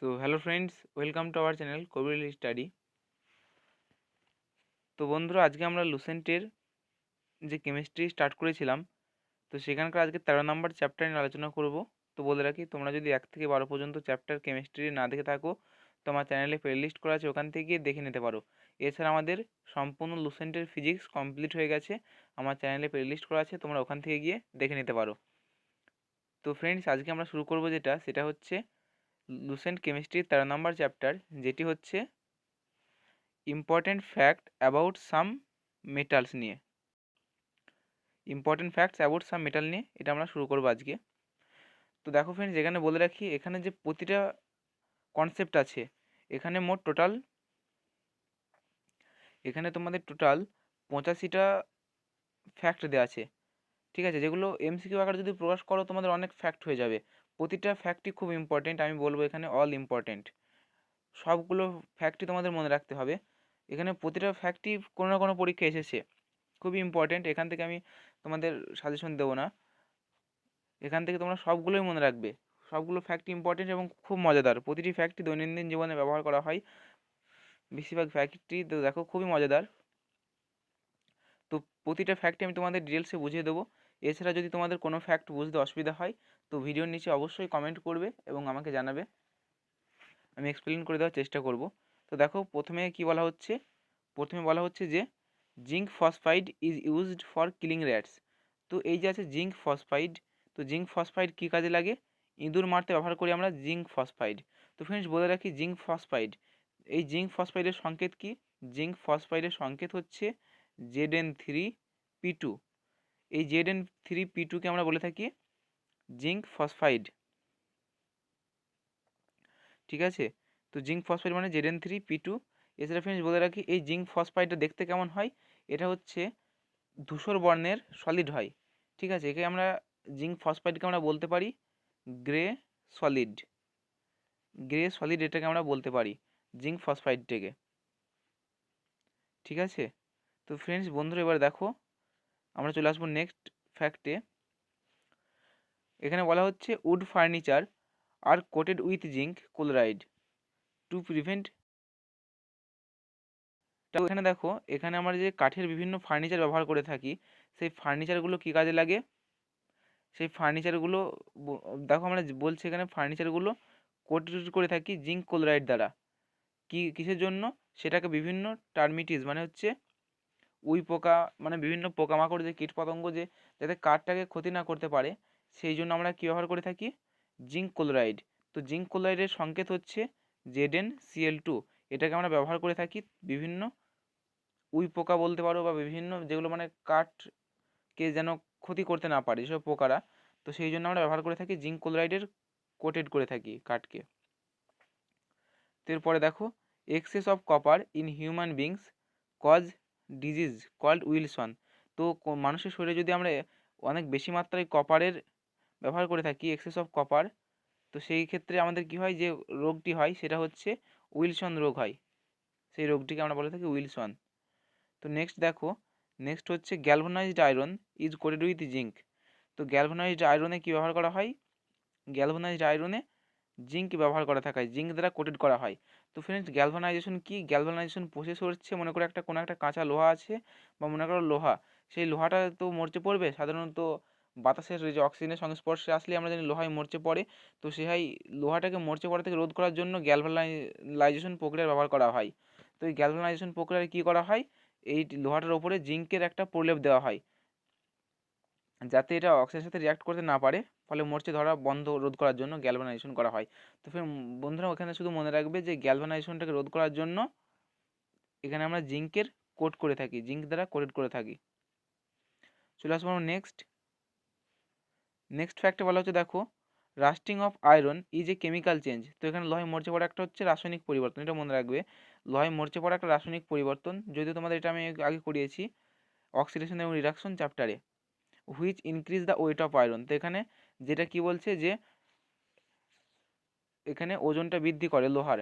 So hello friends, welcome to our channel Kabir study. তো বন্ধুরা, আজকে আমরা লুসেন্টের যে কেমিস্ট্রি স্টার্ট করেছিলাম, তো সেখানকার আজকে 13 নম্বর চ্যাপ্টার নিয়ে আলোচনা করব। তো বলে রাখি, তোমরা যদি 1 থেকে 12 পর্যন্ত চ্যাপ্টার কেমিস্ট্রি না দেখে থাকো, তো আমার চ্যানেলে প্লে লিস্ট করা আছে, ওখান থেকে গিয়ে দেখে নিতে পারো। এছাড়া আমাদের সম্পূর্ণ লুসেন্টের ফিজিক্স কমপ্লিট হয়ে গেছে, আমার চ্যানেলে প্লে লিস্ট করা আছে, তোমরা ওখান থেকে গিয়ে দেখে নিতে পারো। তো ফ্রেন্ডস, আজকে আমরা শুরু করব সেটা হচ্ছে লুসেন্ট কেমিস্ট্রির 13 নম্বর চ্যাপ্টার, যেটি হচ্ছে important fact about some metals নিয়ে। Important facts about some metal নিয়ে এটা আমরা শুরু করবো আজকে। তো দেখো ফ্রেন্ডস, এখানে বলে রাখি, এখানে যে প্রতিটা কনসেপ্ট আছে, এখানে মোট টোটাল, এখানে তোমাদের টোটাল 85টা ফ্যাক্ট দেওয়া আছে। ঠিক আছে, যেগুলো এমসিকিউ আকারে যদি প্রকাশ করো তোমাদের অনেক ফ্যাক্ট হয়ে যাবে। প্রতিটা ফ্যাক্টই খুব ইম্পর্টেন্ট, আমি বলবো এখানে অল ইম্পর্টেন্ট। সবগুলো ফ্যাক্টই তোমাদের মনে রাখতে হবে। এখানে প্রতিটা ফ্যাক্টই কোনো না কোনো পরীক্ষা এসেছে, খুবই ইম্পর্টেন্ট। এখান থেকে আমি তোমাদের সাজেশন দেবো না, এখান থেকে তোমরা সবগুলোই মনে রাখবে। সবগুলো ফ্যাক্ট ইম্পর্টেন্ট এবং খুব মজাদার। প্রতিটি ফ্যাক্টই দৈনন্দিন জীবনে ব্যবহার করা হয়, বেশিরভাগ ফ্যাক্টই তো দেখো খুবই মজাদার। তো প্রতিটা ফ্যাক্টই আমি তোমাদের ডিটেলসে বুঝিয়ে দেবো। এছাড়া যদি তোমাদের কোনো ফ্যাক্ট বুঝতে অসুবিধা হয়, তো ভিডিওর নিচে অবশ্যই কমেন্ট করবে এবং আমাকে জানাবে, আমি এক্সপ্লেন করে দেওয়ার চেষ্টা করব। তো দেখো, প্রথমে কি বলা হচ্ছে, প্রথমে বলা হচ্ছে যে zinc phosphide is used for killing rats. তো এই যে আছে জিঙ্ক ফসফাইড, তো জিঙ্ক ফসফাইড কী কাজে লাগে? ইঁদুর মারতে ব্যবহার করি আমরা জিঙ্ক ফসফাইড। তো ফ্রেন্ডস, বলে রাখি, জিঙ্ক ফসফাইড, এই জিঙ্ক ফসফাইডের সংকেত কি? জিঙ্ক ফসফাইডের সংকেত হচ্ছে Zn3P2। এই Zn3P2কে আমরা বলে থাকি জিঙ্ক ফসফাইড। ঠিক আছে, তো জিঙ্ক ফসফাইড মানে Zn3P2। এছাড়া ফ্রেন্ডস বলে রাখি, এই জিঙ্ক ফসফাইডটা দেখতে কেমন হয়? এটা হচ্ছে ধূসর বর্ণের সলিড হয়। ঠিক আছে, একে আমরা জিঙ্ক ফসফাইডকে আমরা বলতে পারি গ্রে সলিড। গ্রে সলিড এটাকে আমরা বলতে পারি জিঙ্ক ফসফাইডটাকে। ঠিক আছে, তো ফ্রেন্ডস বন্ধুরা, এবার দেখো আমরা চলে আসবো নেক্সট ফ্যাক্টে। এখানে বলা হচ্ছে wood furniture are coated with zinc chloride to prevent. তো এখানে দেখো, এখানে আমরা যে কাঠের বিভিন্ন ফার্নিচার ব্যবহার করে থাকি, সেই ফার্নিচারগুলো কী কাজে লাগে? সেই ফার্নিচারগুলো দেখো, আমরা বলছি এখানে ফার্নিচারগুলো কোটেড করে থাকি জিঙ্ক ক্লোরাইড দ্বারা। কিসের জন্য? সেটাকে বিভিন্ন টার্মিটিস মানে হচ্ছে উই পোকা, মানে বিভিন্ন পোকামাকড়, যে কীটপতঙ্গ, যে যাতে কাঠটাকে ক্ষতি না করতে পারে, সেই জন্য আমরা কী ব্যবহার করে থাকি? Zinc chloride. তো জিঙ্ক ক্লোরাইডের সংকেত হচ্ছে ZnCl2। এটাকে আমরা ব্যবহার করে থাকি বিভিন্ন উই পোকা বলতে পারো, বা বিভিন্ন যেগুলো মানে কাঠকে যেন ক্ষতি করতে না পারে যেসব পোকারা, তো সেই জন্য আমরা ব্যবহার করে থাকি জিঙ্ক ক্লোরাইডের, কোটেড করে থাকি কাঠকে। তো এরপরে দেখো, excess of copper in human beings cause disease called Wilson. তো মানুষের শরীরে যদি আমরা অনেক বেশি মাত্রায় কপারের ব্যবহার করে থাকি, এক্সেস অফ কপার, তো সেই ক্ষেত্রে আমাদের কি হয়, যে রোগটি হয় সেটা হচ্ছে উইলসন রোগ হয়। সেই রোগটিকে আমরা বলে থাকি উইলসন। তো নেক্সট দেখো, নেক্সট হচ্ছে galvanized iron is coated with zinc. তো গ্যালভানাইজড আয়রনে কী ব্যবহার করা হয়? গ্যালভানাইজড আয়রনে জিঙ্ক ব্যবহার করা থাকায় জিঙ্ক দ্বারা কোটেড করা হয়। তো ফ্রেন্ডস, গ্যালভানাইজেশন কি? গ্যালভানাইজেশন প্রসেস হচ্ছে, মনে করো কোনো একটা কাঁচা লোহা আছে, বা মনে করো লোহা, সেই লোহাটা তো মরচে পড়বে সাধারণত বাতাসের যে অক্সিজেনের সংস্পর্শে আসলে আমরা জানি লোহায় মরচে পড়ে। তো সেই লোহাটাকে মরচে পড়া থেকে রোধ করার জন্য গ্যালভানাইজেশন প্রক্রিয়া ব্যবহার করা হয়। তো এই গ্যালভানাইজেশন প্রক্রিয়ায় কী করা হয়? এই লোহাটার ওপরে জিঙ্কের একটা প্রলেপ দেওয়া হয়, যাতে এটা অক্সিজেনের সাথে রিয়াক্ট করতে না পারে, ফলে মরচে ধরা বন্ধ রোধ করার জন্য গ্যালভানাইজেশন করা হয়। তো ফের বন্ধুরা, ওখানে শুধু মনে রাখবে যে গ্যালভানাইজেশনটাকে রোধ করার জন্য এখানে আমরা জিঙ্কের কোট করে থাকি, জিঙ্ক দ্বারা কোটেড করে থাকি। চলে আসবো আমরা নেক্সট ফ্যাক্টে বলা হচ্ছে, দেখো, lasting of iron is a chemical change. তো এখানে লোহায় মরচে পড়া একটা হচ্ছে রাসায়নিক পরিবর্তন, এটা মনে রাখবে। লোহায় মরচে পড়া একটা রাসায়নিক পরিবর্তন, যদিও তোমাদের এটা আমি আগে করিয়েছি অক্সিডেশন এবং রিডাকশন চ্যাপ্টারে। Which increase the weight of iron. তো এখানে যেটা কি বলছে, যে এখানে ওজনটা বৃদ্ধি করে লোহার।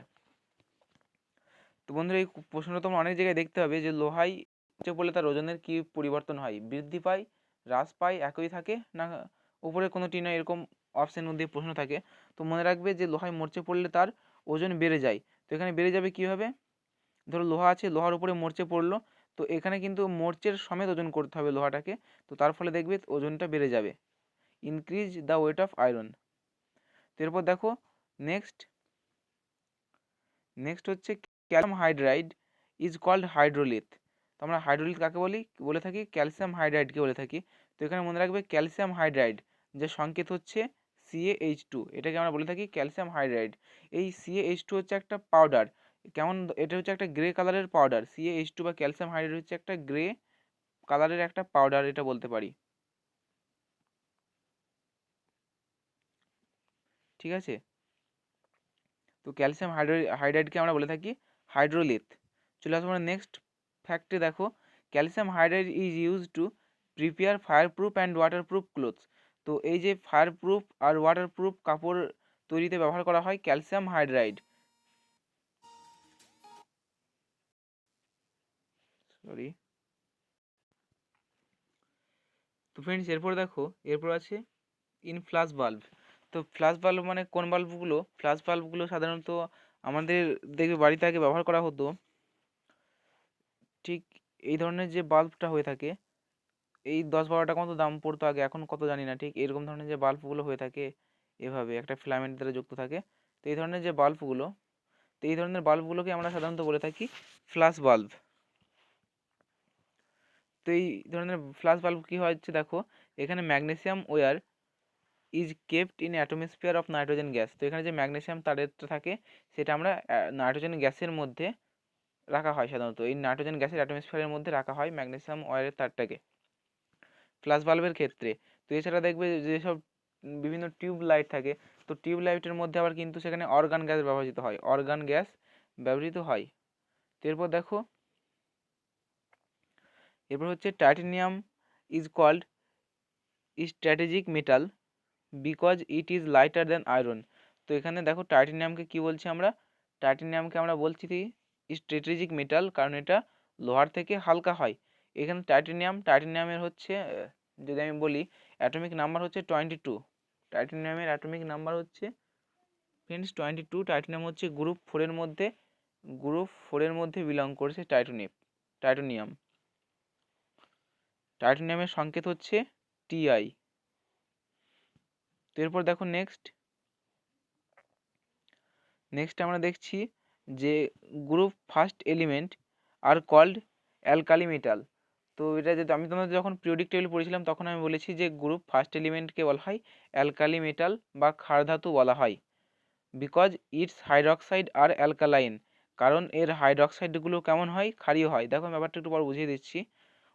তো বন্ধুরা, এই প্রশ্নটা তোমরা অনেক জায়গায় দেখতে হবে, যে লোহায় মরচে পড়লে তার ওজনের কি পরিবর্তন হয়? বৃদ্ধি পায়, হ্রাস পায়, একই থাকে, না উপরে কোনোটি নয়, এরকম অপশান মধ্যে প্রশ্ন থাকে। তো মনে রাখবে যে লোহায় মরচে পড়লে তার ওজন বেড়ে যায়। তো এখানে বেড়ে যাবে কীভাবে? ধরো লোহা আছে, লোহার উপরে মরচে পড়লো, তো এখানে কিন্তু মরচের সমেত ওজন করতে হবে লোহাটাকে, তো তার ফলে দেখবে ওজনটা বেড়ে যাবে। Increase the weight of iron. তো এরপর দেখো নেক্সট হচ্ছে calcium hydride is called hydrolith. তো আমরা হাইড্রোলিথ কাকে বলে থাকি? ক্যালসিয়াম হাইড্রাইডকে বলে থাকি। তো এখানে মনে রাখবে ক্যালসিয়াম হাইড্রাইড যে সংকেত হচ্ছে CaH2, এটাকে আমরা বলে থাকি ক্যালসিয়াম হাইড্রাইড। এই CaH2 হচ্ছে একটা পাউডার, কেমন? এটা হচ্ছে একটা গ্রে কালারের পাউডার। CaH2 বা ক্যালসিয়াম হাইড্রাইড হচ্ছে একটা গ্রে কালারের একটা পাউডার, এটা বলতে পারি। ঠিক আছে, তো ক্যালসিয়াম হাইড্রাইডকে আমরা বলে থাকি হাইড্রোলিথ। চলে আসবো আমরা নেক্সট ফ্যাক্টে। দেখো calcium hydride is use to prepare fire proof and water proof clothes. তো এই যে ফায়ার প্রুফ আর ওয়াটার প্রুফ কাপড় তৈরিতে ব্যবহার করা হয় ক্যালসিয়াম হাইড্রাইড। সরি। তো ফ্রেন্ডস এরপর দেখো, এরপর আছে ইন ফ্ল্যাশ বাল্ব। তো ফ্ল্যাশ বাল্ব মানে কোন বাল্বগুলো? ফ্ল্যাশ বাল্বগুলো সাধারণত আমাদের দেখবে বাড়িতে আগে ব্যবহার করা হতো, ঠিক এই ধরনের যে বাল্বটা হয়ে থাকে, এই 10-12 টাকা মতো দাম পড়তো আগে, এখন কত জানি না, ঠিক এরকম ধরনের যে বাল্বগুলো হয়ে থাকে এভাবে একটা ফিলামেন্ট দ্বারা যুক্ত থাকে। তো এই ধরনের যে বাল্বগুলো, তো এই ধরনের বাল্বগুলোকে আমরা সাধারণত বলে থাকি ফ্ল্যাশ বাল্ব। তো এই ধরনের ফ্ল্যাশ বাল্ব কী হচ্ছে দেখো, এখানে magnesium where is kept in atmosphere of nitrogen gas. তো এখানে যে ম্যাগনেসিয়াম তারটা থাকে সেটা আমরা নাইট্রোজেন গ্যাসের মধ্যে রাখা হয়। সাধারণত এই নাইট্রোজেন গ্যাসের অ্যাটমসফিয়ারের মধ্যে রাখা হয় ম্যাগনেসিয়াম ওয়্যারের তারটাকে ফ্ল্যাশ বাল্বের ক্ষেত্রে। তো এছাড়া দেখবে যেসব বিভিন্ন টিউব লাইট থাকে, তো টিউব লাইটের মধ্যে আবার কিন্তু সেখানে অর্গান গ্যাস ব্যবহৃত হয়। তো এরপর হচ্ছে titanium is called strategic metal because it is lighter than iron. তো এখানে দেখো টাইটানিয়ামকে কি বলছি আমরা? টাইটানিয়ামকে আমরা বলছি স্ট্র্যাটেজিক মেটাল, কারণ এটা লোহার থেকে হালকা হয়। এখানে টাইটানিয়ামের হচ্ছে যদি আমি বলি অ্যাটমিক নাম্বার হচ্ছে 22। টাইটানিয়ামের অ্যাটমিক নাম্বার হচ্ছে ফ্রেন্ডস 22। টাইটানিয়াম হচ্ছে গ্রুপ 4-এর মধ্যে বিলং করছে টাইটানিয়াম। টাইটানিয়ামের সংকেত হচ্ছে Ti। তো এরপর দেখো নেক্সট আমরা দেখছি যে group first element are called alkali metal. তো এটা যদি আমি তোমাদের যখন পিরিয়ডিক টেবিল পড়েছিলাম তখন আমি বলেছি যে গ্রুপ ফার্স্ট এলিমেন্টকে বলা হয় অ্যালকালি মেটাল বা ক্ষার ধাতু বলা হয়। Because its hydroxide are alkaline, কারণ এর হাইড্রক্সাইডগুলো কেমন হয়? ক্ষারীয় হয়। দেখো ব্যাপারটা একটু পর বুঝিয়ে দিচ্ছি।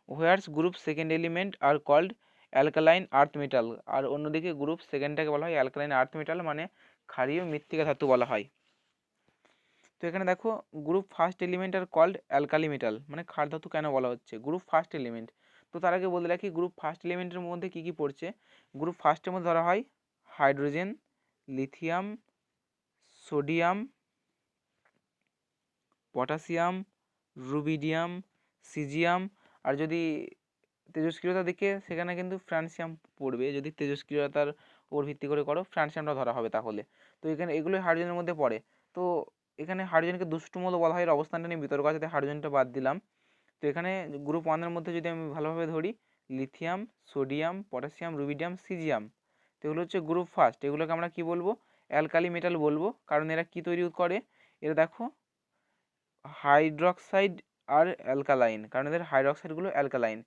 Whereas group second element are called alkaline earth metal, আর অন্যদিকে গ্রুপ সেকেন্ডটাকে বলা হয় অ্যালকালাইন আর্থ মেটাল, মানে ক্ষারীয় মৃত্তিকা ধাতু বলা হয়। তো এখানে দেখো group first element are called alkali metal, মানে ক্ষার ধাতু কেন বলা হচ্ছে? গ্রুপ ফার্স্ট এলিমেন্ট, তো তার আগে বলে রাখি গ্রুপ ফার্স্ট এলিমেন্টের মধ্যে কী কী পড়ছে। গ্রুপ ফার্স্টের মধ্যে ধরা হয় hydrogen, lithium, sodium, potassium, rubidium, caesium, আর যদি তেজস্ক্রিয়তা দেখে সেখানে কিন্তু ফ্রান্সিয়াম পড়বে। যদি তেজস্ক্রিয়তার উপর ভিত্তি করে করো ফ্রান্সিয়ামটা ধরা হবে তাহলে। তো এখানে এগুলোই হাইড্রোজেনের মধ্যে পড়ে। তো এখানে হাইড্রোজেনকে দুষ্টু মৌল বলা হয়, এর অবস্থানটা নিয়ে বিতর্ক আছে, তাই হাইড্রোজেনটা বাদ দিলাম। তো এখানে গ্রুপ 1-এর মধ্যে যদি আমি ভালোভাবে ধরি lithium, sodium, potassium, rubidium, caesium, তো এগুলো হচ্ছে গ্রুপ ফার্স্ট। এগুলোকে আমরা কি বলবো? অ্যালকালি মেটাল বলবো, কারণ এরা কি তৈরি করে? এরা দেখো হাইড্রক্সাইড আর অ্যালকালাইন, কারণ এদের হাইড্রক্সাইডগুলো অ্যালকালাইন।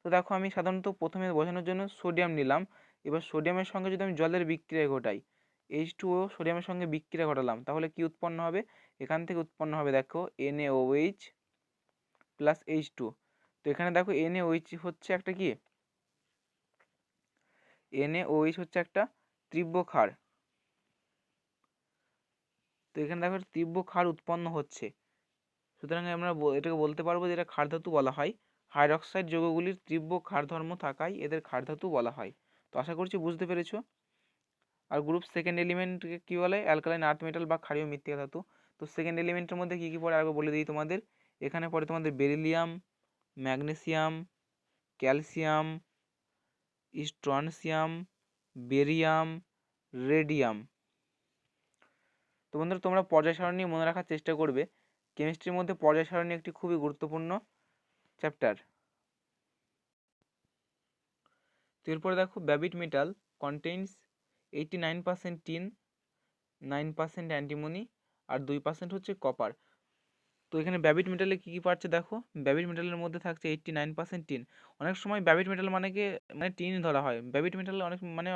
তো দেখো আমি সাধারণত প্রথমে বোঝানোর জন্য সোডিয়াম নিলাম। এবার সোডিয়ামের সঙ্গে যদি আমি জলের বিক্রিয়া ঘটাই, H2O সোডিয়ামের সঙ্গে বিক্রিয়া ঘটালাম, তাহলে কি উৎপন্ন হবে? এখান থেকে উৎপন্ন হবে দেখো NaOH প্লাস H2। তো এখানে দেখো NaOH হচ্ছে একটা কি? NaOH হচ্ছে একটা তীব্র ক্ষার। তো এখানে দেখো তীব্র ক্ষার উৎপন্ন হচ্ছে, সুতরাং আমরা এটাকে বলতে পারবো যে এটা ক্ষার ধাতু বলা হয়। হাইড্রক্সাইড যৌগগুলির তীব্র ক্ষার ধর্ম থাকায় এদের ক্ষার ধাতু বলা হয়। তো আশা করছি বুঝতে পেরেছো। আর গ্রুপ সেকেন্ড এলিমেন্টকে কী বলে? অ্যালকালাইন আর্থ মেটাল বা ক্ষারীয় মৃত্তিকা ধাতু। তো সেকেন্ড এলিমেন্টের মধ্যে কী কী পড়ে আগে বলে দিই তোমাদের। এখানে পড়ে তোমাদের beryllium, magnesium, calcium, strontium, barium, radium. তো বন্ধুরা তোমরা পর্যায় সারণী মনে রাখার চেষ্টা করবে, কেমিস্ট্রির মধ্যে পর্যায় সারণী একটি খুবই গুরুত্বপূর্ণ চ্যাপ্টার। তো এরপরে দেখো ব্যাবিট মেটাল কন্টেইনস 89% টিন, 9% অ্যান্টিমনি আর 2% হচ্ছে কপার। তো এখানে ব্যাবিট মেটালে কী কী পাচ্ছে দেখো, ব্যাবিট মেটালের মধ্যে থাকছে 89% টিন। অনেক সময় ব্যাবিট মেটাল মানে টিন ধরা হয়, ব্যাবিট মেটাল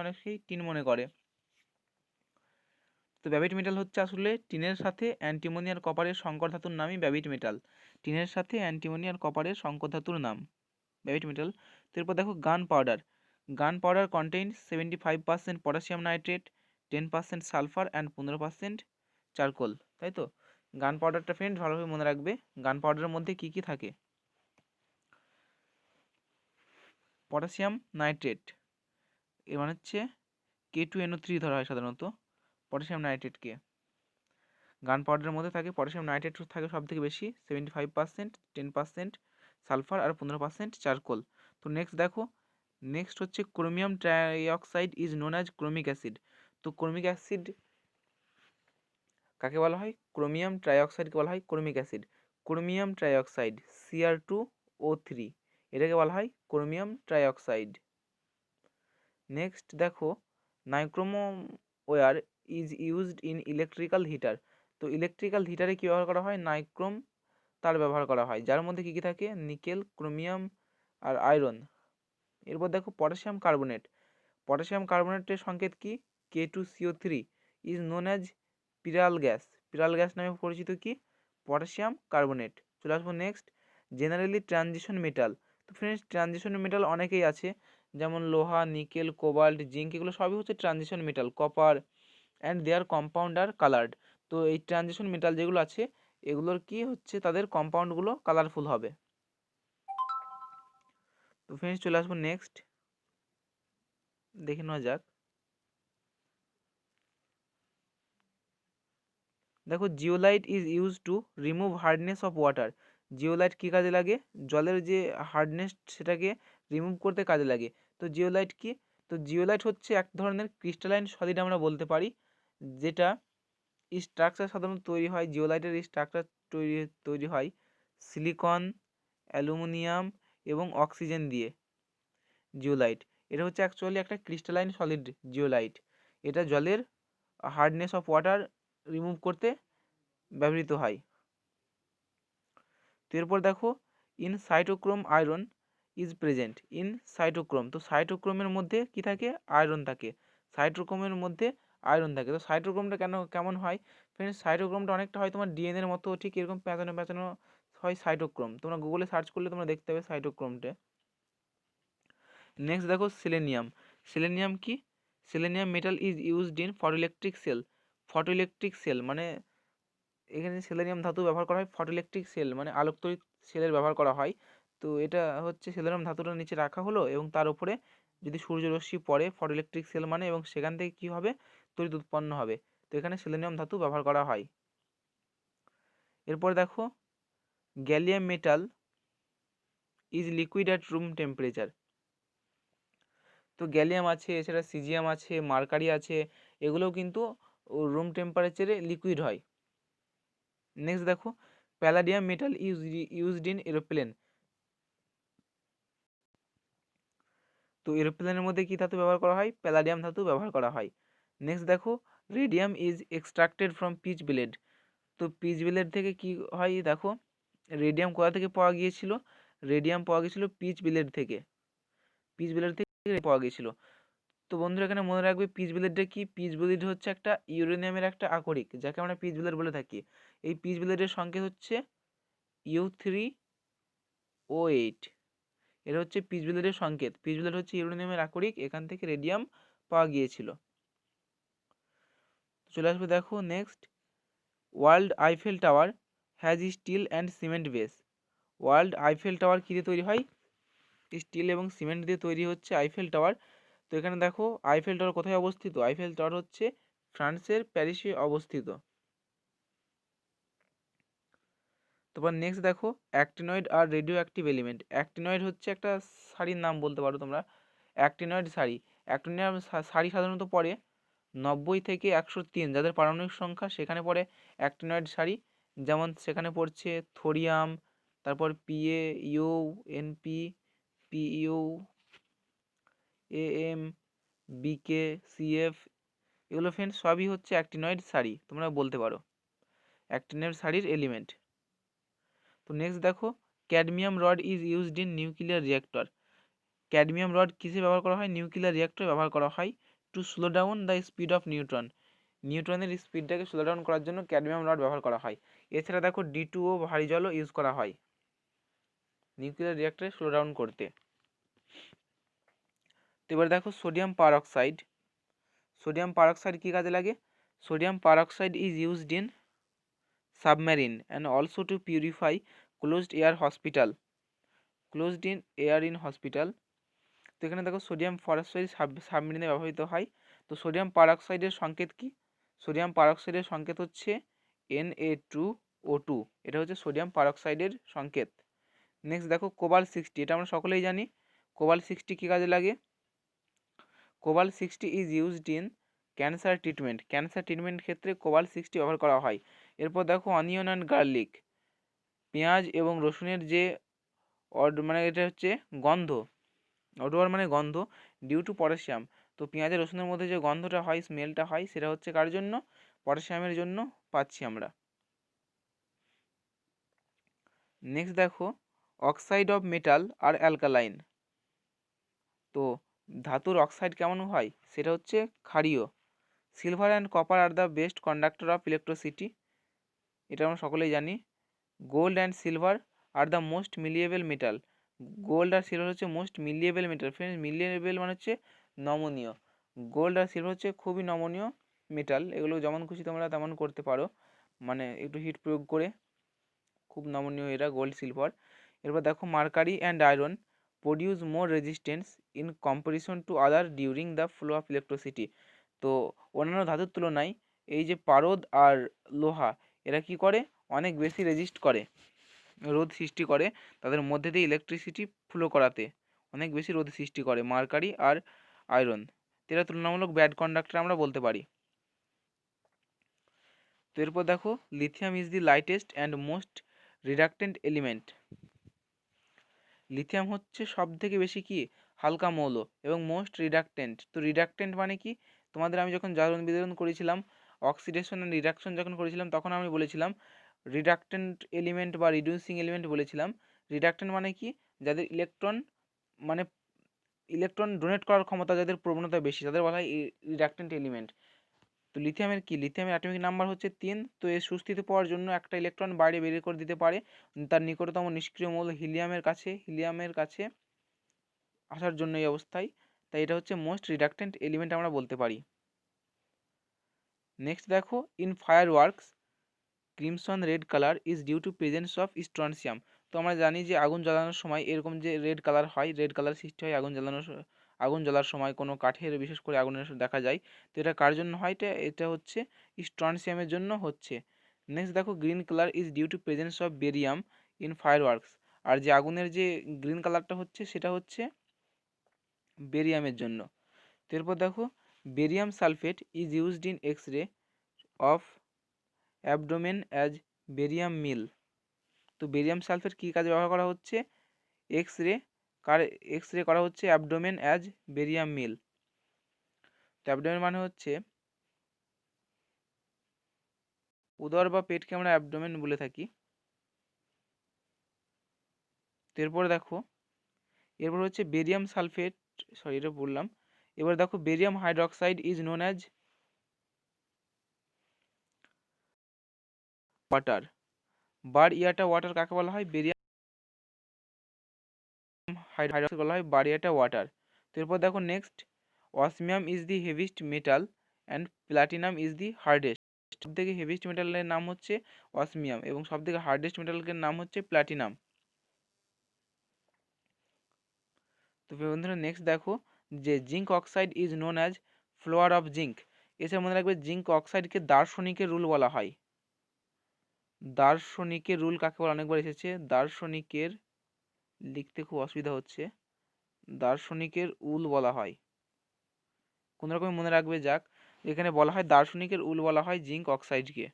অনেকেই টিন মনে করে। তো ব্যাবিট মেটাল হচ্ছে আসলে টিনের সাথে অ্যান্টিমনি আর কপারের সংকর ধাতুর নামই ব্যাবিট মেটাল। টিনের সাথে অ্যান্টিমনি আর কপারের সংকর ধাতুর নাম ব্যাবিট মেটাল। তো এরপর দেখো গান পাউডার। গান powder contain 75% potassium nitrate, 10% sulphur and 15% charcoal. তাই তো গান পাউডারটা ফ্রেন্ড ভালোভাবে মনে রাখবে। গান পাউডারের মধ্যে কি কি থাকে, পটাশিয়াম নাইট্রেট এর মানে হচ্ছে K2NO3 ধরা হয় সাধারণত পটাশিয়াম নাইট্রেটকে। গান পাউডারের মধ্যে থাকে পটাশিয়াম নাইট্রেট থাকে সব থেকে বেশি 75%, 10% সালফার আর 15% চারকোল। তো নেক্সট দেখো, নেক্সট হচ্ছে chromium trioxide is known as chromic acid. তো ক্রোমিক অ্যাসিড কাকে বলা হয়, ক্রোমিয়াম ট্রাইঅক্সাইডকে বলা হয় chromic acid. Chromium trioxide Cr2O3 এটাকে বলা হয় ক্রোমিয়াম ট্রাইঅক্সাইড। নেক্সট দেখো nichrome wire is used in electrical heater. তো ইলেকট্রিক্যাল হিটারে কী ব্যবহার করা হয়, নাইক্রোম তার ব্যবহার করা হয়, যার মধ্যে কী কী থাকে, নিকেল, ক্রোমিয়াম আর আয়রন। এরপর দেখো পটাশিয়াম কার্বনেট। পটাশিয়াম কার্বনেটের সংকেত কি, K2CO3 is known as pearl gas. Pearl gas নামে পরিচিত কি, পটাশিয়াম কার্বনেট। চলে আসবো নেক্সট, জেনারেলি ট্রানজিশন মেটাল। তো ফ্রেন্ডস ট্রানজিশন মেটাল অনেকেই আছে, যেমন লোহা, নিকেল, কোবাল্ট, জিঙ্ক, এগুলো সবই হচ্ছে transition metal. Copper and their compound are coloured. তো এই ট্রানজিশন মেটাল যেগুলো আছে এগুলোর কি হচ্ছে, তাদের কম্পাউন্ডগুলো কালারফুল হবে। তো ফ্রেন্ডস চলে আসবো নেক্সট, দেখে নেওয়া যাক। দেখো zeolite is use to remove hardness of water. Zeolite কী কাজে লাগে, জলের যে হার্ডনেস সেটাকে রিমুভ করতে কাজে লাগে। তো জিওলাইট কি, তো জিওলাইট হচ্ছে এক ধরনের ক্রিস্টালাইন সলিড আমরা বলতে পারি, যেটা স্ট্রাকচার সাধারণত তৈরি হয়, জিওলাইটের স্ট্রাকচার তৈরি হয় সিলিকন, অ্যালুমিনিয়াম এবং অক্সিজেন দিয়ে। জিওলাইট এটা হচ্ছে অ্যাকচুয়ালি একটা ক্রিস্টালাইন সলিড জিওলাইট। এটা জলের হার্ডনেস অফ ওয়াটার রিমুভ করতে ব্যবহৃত হয়। তো এরপর দেখো in cytochrome iron is present in cytochrome. তো সাইটোক্রোমের মধ্যে কি থাকে, আয়রন থাকে। সাইটোক্রোমের মধ্যে আয়রন থাকে। তো সাইটোক্রোমটা কেমন হয় ফ্রেন্ডস, সাইটোক্রোমটা অনেকটা হয় তোমার ডিএনএর মতো, ঠিক এরকম প্যাঁচানো প্যাঁচানো হয় সাইটোক্রোম। তোমরা গুগলে সার্চ করলে তোমরা দেখতে পাবে সাইটোক্রোমটা। নেক্সট দেখো সিলেনিয়াম। সিলেনিয়াম কি, selenium metal is used in photoelectric cell. Photoelectric cell মানে এখানে সেলেনিয়াম ধাতু ব্যবহার করা হয়, ফটোইলেকট্রিক সেল মানে আলোক তড়িৎ সেলের ব্যবহার করা হয়। তো এটা হচ্ছে সেলেনিয়াম ধাতুটা নিচে রাখা হলো এবং তার উপরে যদি সূর্যরশ্মি পড়ে ফটোইলেকট্রিক সেল মানে, এবং সেখান থেকে কী হবে, তড়িৎ উৎপন্ন হবে। তো এখানে সেলেনিয়াম ধাতু ব্যবহার করা হয়। এরপর দেখো gallium metal is liquid at room temperature. তো গ্যালিয়াম আছে, এছাড়া সিজিয়াম আছে, মার্কারি আছে, এগুলোও কিন্তু রুম টেম্পারেচারে লিকুইড হয়। নেক্সট দেখো palladium metal used in aeroplane. তো এরোপ্লেনের মধ্যে কী ধাতু ব্যবহার করা হয়, প্যালাডিয়াম ধাতু ব্যবহার করা হয়। নেক্সট দেখো radium is extracted from pitchblende. তো পিচ ব্লেড থেকে কি হয় দেখো, রেডিয়াম কোথা থেকে পাওয়া গিয়েছিল, রেডিয়াম পাওয়া গিয়েছিল পিচ ব্লেড থেকে, পিচ ব্লেড থেকে পাওয়া গিয়েছিল। তো বন্ধুরা এখানে মনে রাখবে পিচ ব্লেডটা কি, পিচ ব্লেড হচ্ছে একটা ইউরেনিয়ামের একটা আকরিক, যাকে আমরা পিচ ব্লেড বলে থাকি। এই পিচ ব্লেডের সংকেত হচ্ছে U3O8। এটা হচ্ছে পিচ ব্লেডের সংকেত। পিচ ব্লেড হচ্ছে ইউরেনিয়ামের আকরিক, এখান থেকে রেডিয়াম পাওয়া গিয়েছিল। চলে আসবে দেখো next, world Eiffel tower has steel and cement base. World Eiffel tower কী দিয়ে তৈরি হয়, স্টিল এবং সিমেন্ট দিয়ে তৈরি হচ্ছে আইফেল টাওয়ার। তো এখানে দেখো আইফেল টাওয়ার কোথায় অবস্থিত, আইফেল টাওয়ার হচ্ছে ফ্রান্সের প্যারিসে অবস্থিত। তারপর নেক্সট দেখো অ্যাক্টিনয়েড আর রেডিও অ্যাক্টিভ এলিমেন্ট। অ্যাক্টিনয়েড হচ্ছে একটা শাড়ির নাম বলতে পারো তোমরা, অ্যাক্টিনয়েড শাড়ি। অ্যাক্টিনয়েড শাড়ি সাধারণত পরে 90 থেকে 103 যাদের পারমাণবিক সংখ্যা সেখানে পড়ে অ্যাক্টিনয়েড সারি, যেমন সেখানে পড়ছে থোরিয়াম, তারপর P A, U, N P, P U, A M, B K, C F, এগুলো ফ্রেন্ডস সবই হচ্ছে অ্যাক্টিনয়েড সারি, তোমরা বলতে পারো অ্যাক্টিনয়েড সারির এলিমেন্ট। তো নেক্সট দেখো, cadmium rod is used in nuclear reactor. Cadmium rod কিসে ব্যবহার করা হয়? নিউক্লিয়ার রিঅ্যাক্টরে ব্যবহার করা হয় to slow down the speed of neutron. নিউট্রনের স্পিডটাকে স্লো ডাউন করার জন্য ক্যাডমিয়াম রড ব্যবহার করা হয়। এছাড়া দেখো D2O ভারী জলও ইউজ করা হয় নিউক্লিয়ার রিঅ্যাক্টরে স্লো ডাউন করতে। তো এবার দেখো সোডিয়াম পারঅক্সাইড। সোডিয়াম পারঅক্সাইড কী কাজে লাগে? Sodium peroxide is used in submarine and also two purify closed air hospital. Closed in air in hospital. তো এখানে দেখো সোডিয়াম পারঅক্সাইড সাবমেরিনে ব্যবহৃত হয়। তো সোডিয়াম পারঅক্সাইডের সংকেত কি? সোডিয়াম পারঅক্সাইডের সংকেত হচ্ছে Na2O2, এটা হচ্ছে সোডিয়াম পারঅক্সাইডের সংকেত। নেক্সট দেখো কোবাল্ট-60, এটা আমরা সকলেই জানি। কোবাল্ট-60 কী কাজে লাগে? Cobalt sixty is used in cancer treatment. Cancer treatment ক্ষেত্রে কোবাল্ট-60 ব্যবহার করা হয়। এরপর দেখো অনিয়ন অ্যান্ড গার্লিক, পেঁয়াজ এবং রসুনের যে মানে এটা হচ্ছে গন্ধ, অডোয়ার মানে গন্ধ, ডিউ টু পটাশিয়াম। তো পেঁয়াজের রসুনের মধ্যে যে গন্ধটা হয়, স্মেলটা হয়, সেটা হচ্ছে কার জন্য? পটাশিয়ামের জন্য পাচ্ছি আমরা। নেক্সট দেখো oxide of metal are alkaline. তো ধাতুর অক্সাইড কেমন হয়? সেটা হচ্ছে ক্ষারীয়। Silver and copper are the best conductor of electricity, এটা আমরা সকলেই জানি। Gold and silver are the most malleable metal. Gold আর সিলভার হচ্ছে most malleable metal. Friends, malleable মানে হচ্ছে নমনীয়। গোল্ড আর সিলভার হচ্ছে খুবই নমনীয় মেটাল, এগুলো যেমন খুশি তোমরা তেমন করতে পারো, মানে একটু হিট প্রয়োগ করে। খুব নমনীয় এরা গোল্ড সিলভার। এরপর দেখো mercury and iron produce more resistance in comparison to other during the flow of electricity. তো অন্যান্য ধাতুর তুলনায় এই যে পারদ আর লোহা, এরা কি করে? অনেক বেশি রেজিস্ট করে, রোধ সৃষ্টি করে, তাদের মধ্যে দিয়ে ইলেকট্রিসিটি ফ্লো করাতে অনেক বেশি রোধ সৃষ্টি করে মার্কারি আর আয়রন। এরা তুলনামূলক ব্যাড কন্ডাক্টর আমরা বলতে পারি। তো এরপর দেখো lithium is the lightest and most reductant element. Lithium হচ্ছে সব থেকে বেশি কি হালকা মৌল এবং মোস্ট রিডাক্টেন্ট। তো রিডাক্টেন্ট মানে কি? তোমাদের আমি যখন জারণ বিতরণ করেছিলাম, অক্সিডেশন অ্যান্ড রিডাকশন যখন করেছিলাম, তখন আমি বলেছিলাম রিডাক্টেন্ট এলিমেন্ট বা রিডিউসিং এলিমেন্ট বলেছিলাম। রিডাক্টেন্ট মানে কি? যাদের ইলেকট্রন, মানে ইলেকট্রন ডোনেট করার ক্ষমতা যাদের প্রবণতা বেশি, তাদের বলা হয় রিডাক্টেন্ট এলিমেন্ট। তো লিথিয়ামের কি? লিথিয়ামের অ্যাটমিক নাম্বার হচ্ছে 3। তো এর সুস্থিতি পাওয়ার জন্য একটা ইলেকট্রন বাইরে বের করে দিতে পারে তার নিকটতম নিষ্ক্রিয় মৌল হিলিয়ামের কাছে আসার জন্য এই অবস্থায়। তাই এটা হচ্ছে মোস্ট রিডাক্টেন্ট এলিমেন্ট আমরা বলতে পারি। নেক্সট দেখো in fireworks crimson red colour is due to presence of strontium. তো আমরা জানি যে আগুন জ্বালানোর সময় এরকম যে রেড কালার হয়, রেড কালার সৃষ্টি হয় আগুন জ্বালার সময় কোনো কাঠের, বিশেষ করে আগুনের দেখা যায়। তো এটা কার জন্য হয়? এটা হচ্ছে স্ট্রনসিয়ামের জন্য হচ্ছে। নেক্সট দেখো green colour is due to presence of barium in fireworks. আর যে আগুনের যে গ্রিন কালারটা হচ্ছে, সেটা হচ্ছে বেরিয়ামের জন্য। তো এরপর দেখো barium sulphate is used in X ray of abdomen as barium meal. তো বেরিয়াম সালফেট কী কাজে ব্যবহার করা হচ্ছে? এক্স রে করা হচ্ছে অ্যাবডোমেন অ্যাজ বেরিয়াম মিল। তো অ্যাবডোমেন মানে হচ্ছে উদর বা পেটকে আমরা অ্যাবডোমেন বলে থাকি। তো এরপর হচ্ছে বেরিয়াম সালফেট, সরি এটা বললাম। এবার দেখো barium hydroxide is known as water. Baryta water কাকে বলা হয়? বেরিয়াম হাইড্রক্সাইড বলা হয় বার ইয়াটা ওয়াটার। তো এরপর দেখো next osmium is the heaviest metal and platinum is the hardest. সব থেকে হেভিস্ট মেটালের নাম হচ্ছে অসমিয়াম এবং সব থেকে হার্ডেস্ট মেটালের নাম হচ্ছে প্লাটিনাম। তো বন্ধুরা নেক্সট দেখো যে zinc oxide is known as flower of zinc. এছাড়া মনে রাখবে জিঙ্ক অক্সাইডকে দার্শনিকের রুল বলা হয়। দার্শনিকের রুল কাকে বলা? অনেকবার এসেছে দার্শনিকের, লিখতে খুব অসুবিধা হচ্ছে, দার্শনিকের উল বলা হয়। কোন রকম মনে রাখবে যাক, এখানে বলা হয় দার্শনিকের উল বলা হয় জিঙ্ক অক্সাইডকে।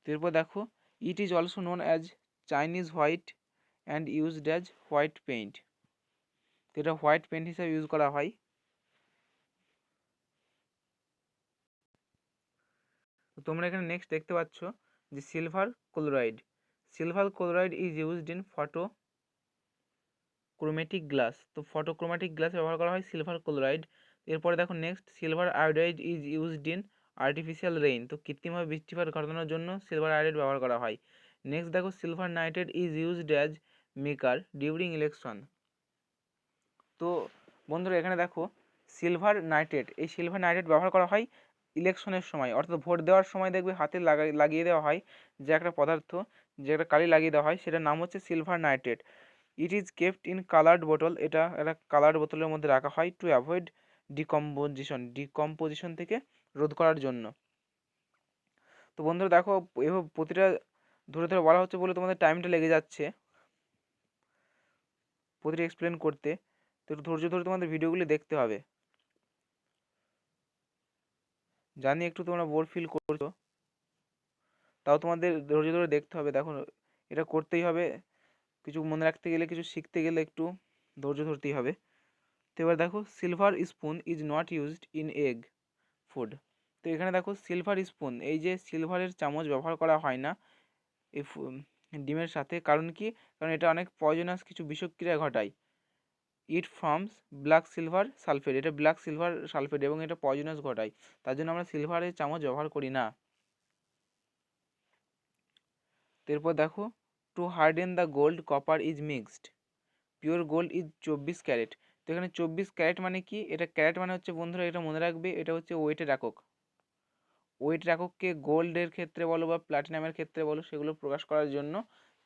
এরপর দেখো it is also known as Chinese white and used as white paint. এটা হোয়াইট পেইন্ট হিসেবে ইউজ করা হয়। তোমরা এখানে নেক্সট দেখতে পাচ্ছ যে silver chloride. Silver chloride is used in photochromatic glass. তো ফটোক্রোমেটিক গ্লাসে ব্যবহার করা হয় সিলভার ক্লোরাইড। এরপরে দেখো next silver iodide is used in artificial rain. তো কৃত্রিমভাবে বৃষ্টিপাত ঘটানোর জন্য সিলভার আয়োডাইড ব্যবহার করা হয়। নেক্সট দেখো silver nitrate is used as maker during election. তো বন্ধুরা এখানে দেখো সিলভার নাইট্রেট, এই সিলভার নাইট্রেট ব্যবহার করা হয় ইলেকশনের সময়, অর্থাৎ ভোট দেওয়ার সময় দেখবে হাতে লাগিয়ে দেওয়া হয় যে একটা পদার্থ, যে একটা কালি লাগিয়ে দেওয়া হয়, সেটার নাম হচ্ছে silver nitrate. It is kept in coloured বোতল। এটা একটা কালার্ড বোতলের মধ্যে রাখা হয় টু অ্যাভয়েড ডিকম্পোজিশন থেকে রোধ করার জন্য। তো বন্ধুরা দেখো এভাবে প্রতিটা ধরে ধরে বলা হচ্ছে বলে তোমাদের টাইমটা লেগে যাচ্ছে প্রতিটা এক্সপ্লেন করতে। তো একটু ধৈর্য ধরে তোমাদের ভিডিওগুলি দেখতে হবে। জানি একটু তোমরা বোর ফিল করছো, তাও তোমাদের ধৈর্য ধরে দেখতে হবে। দেখো এটা করতেই হবে, কিছু মনে রাখতে গেলে, কিছু শিখতে গেলে একটু ধৈর্য ধরতেই হবে। তো এবার দেখো silver spoon is not used in egg food. তো এখানে দেখো সিলভার স্পুন, এই যে সিলভারের চামচ ব্যবহার করা হয় না এই ডিমের সাথে। কারণ কি? কারণ এটা অনেক পয়জনাস কিছু বিষক্রিয়া ঘটায়। ইট ফর্মস ব্ল্যাক সিলভার সালফেট, এটা ব্ল্যাক সিলভার সালফেট এবং এটা পয়জনাস ঘটায়, তার জন্য আমরা সিলভারের চামচ ব্যবহার করি না। এরপর দেখো to harden the gold copper is mixed, pure gold is 24 carat. তো এখানে 24 ক্যারেট মানে কি? এটা ক্যারেট মানে হচ্ছে বন্ধুরা এটা মনে রাখবে, এটা হচ্ছে ওয়েটের একক। ওয়েটের একককে গোল্ডের ক্ষেত্রে বলো বা প্লাটিনামের ক্ষেত্রে বলো, সেগুলো প্রকাশ করার জন্য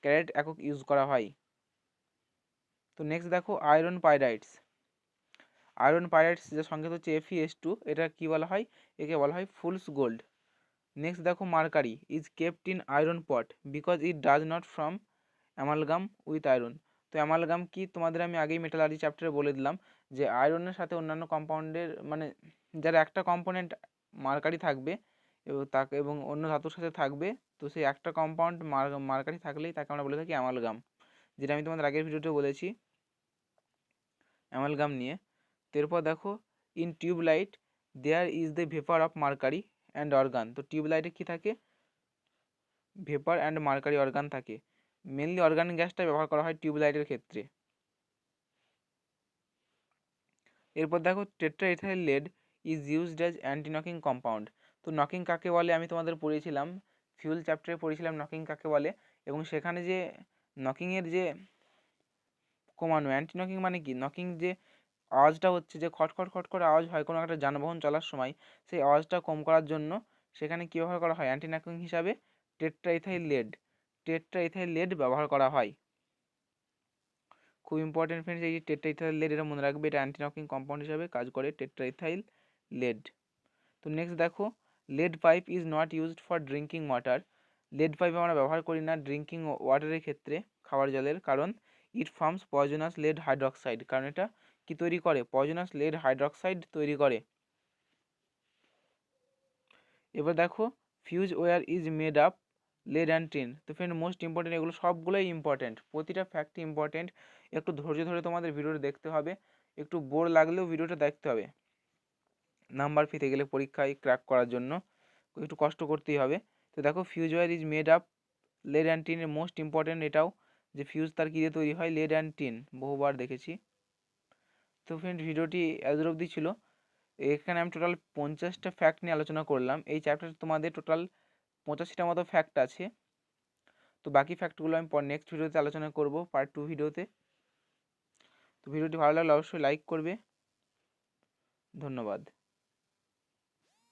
ক্যারেট একক ইউজ করা হয়। তো নেক্সট দেখো আয়রন পাইরাইটস। আয়রন পাইরাইটস যে সংকেত হচ্ছে Fe2, এটা কি বলা হয়? একে বলা হয় ফুলস গোল্ড। নেক্সট দেখো mercury is kept in iron pot because it does not from amalgam with iron. তো অ্যামালগাম কি তোমাদের আমি আগেই মেটালারি চ্যাপ্টারে বলে দিলাম যে আয়রনের সাথে অন্যান্য কম্পাউন্ডের মানে যার একটা কম্পোনেন্ট মার্কারি থাকবে এবং অন্য ধাতুর সাথে থাকবে, তো সেই একটা কম্পাউন্ড মার্কারি থাকলেই তাকে আমরা বলে থাকি অ্যামালগাম, যেটা আমি তোমাদের আগের ভিডিওতে বলেছি অ্যামালগাম নিয়ে। এরপর দেখো in tubelight there is the vapour of mercury and argon. তো টিউবলাইটে কী থাকে? ভেপার অ্যান্ড মার্কারি অর্গান থাকে। মেনলি অর্গান গ্যাসটা ব্যবহার করা হয় টিউবলাইটের ক্ষেত্রে। এরপর দেখো tetraethyl lead is used as anti knocking compound. তো নকিং কাকে বলে আমি তোমাদের পড়িয়েছিলাম, ফিউল চ্যাপ্টারে পড়েছিলাম নকিং কাকে বলে, এবং সেখানে যে নকিংয়ের যে কমানো, অ্যান্টি নকিং মানে কি? নকিং যে আওয়াজটা হচ্ছে, যে খটখট খটখট আওয়াজ হয় কোনো একটা যানবাহন চলার সময়, সেই আওয়াজটা কম করার জন্য সেখানে কী ব্যবহার করা হয়? অ্যান্টি নকিং হিসাবে টেট্রাইথাইল লেড ব্যবহার করা হয়। খুব ইম্পর্টেন্ট ফ্রেন্ডস, এই যে টেট্রাইথাইল লেড, এটা মনে রাখবে, এটা অ্যান্টি নকিং কম্পাউন্ড হিসাবে কাজ করে টেট্রাইথাইল লেড। তো নেক্সট দেখো lead pipe is not used for drinking water. Lead pipe আমরা ব্যবহার করি না ড্রিঙ্কিং ওয়াটারের ক্ষেত্রে, খাবার জলের, কারণ ইট ফর্মস পয়জনাস লেড হাইড্রক্সাইড, কারণ এটা কি তৈরি করে? পয়জনাস লেড হাইড্রক্সাইড তৈরি করে। এবার দেখো fuse wire is made up lead and tin. তো ফ্রেন্ড মোস্ট ইম্পর্টেন্ট, এগুলো সবগুলোই ইম্পর্টেন্ট, প্রতিটা ফ্যাক্টই ইম্পর্টেন্ট। একটু ধৈর্য ধরে তোমাদের ভিডিওটা দেখতে হবে, একটু বোর লাগলেও ভিডিওটা দেখতে হবে, নাম্বার পেতে গেলে পরীক্ষায় ক্র্যাক করার জন্য একটু কষ্ট করতেই হবে। তো দেখো fuse wire is made up lead and টিনের মোস্ট ইম্পর্টেন্ট এটাও, যে ফিউজ তার কী দিয়ে তৈরি হয়? লেড অ্যান্ড টিন, বহুবার দেখেছি। তো ফ্রেন্ড ভিডিওটি এত অবধি ছিল। এখানে আমি টোটাল 50টা ফ্যাক্ট নিয়ে আলোচনা করলাম। এই চ্যাপ্টারে তোমাদের টোটাল 85টা মতো ফ্যাক্ট আছে। তো বাকি ফ্যাক্টগুলো আমি নেক্সট ভিডিওতে আলোচনা করব, পার্ট 2 ভিডিওতে। তো ভিডিওটি ভালো লাগলে অবশ্যই লাইক করবে। ধন্যবাদ।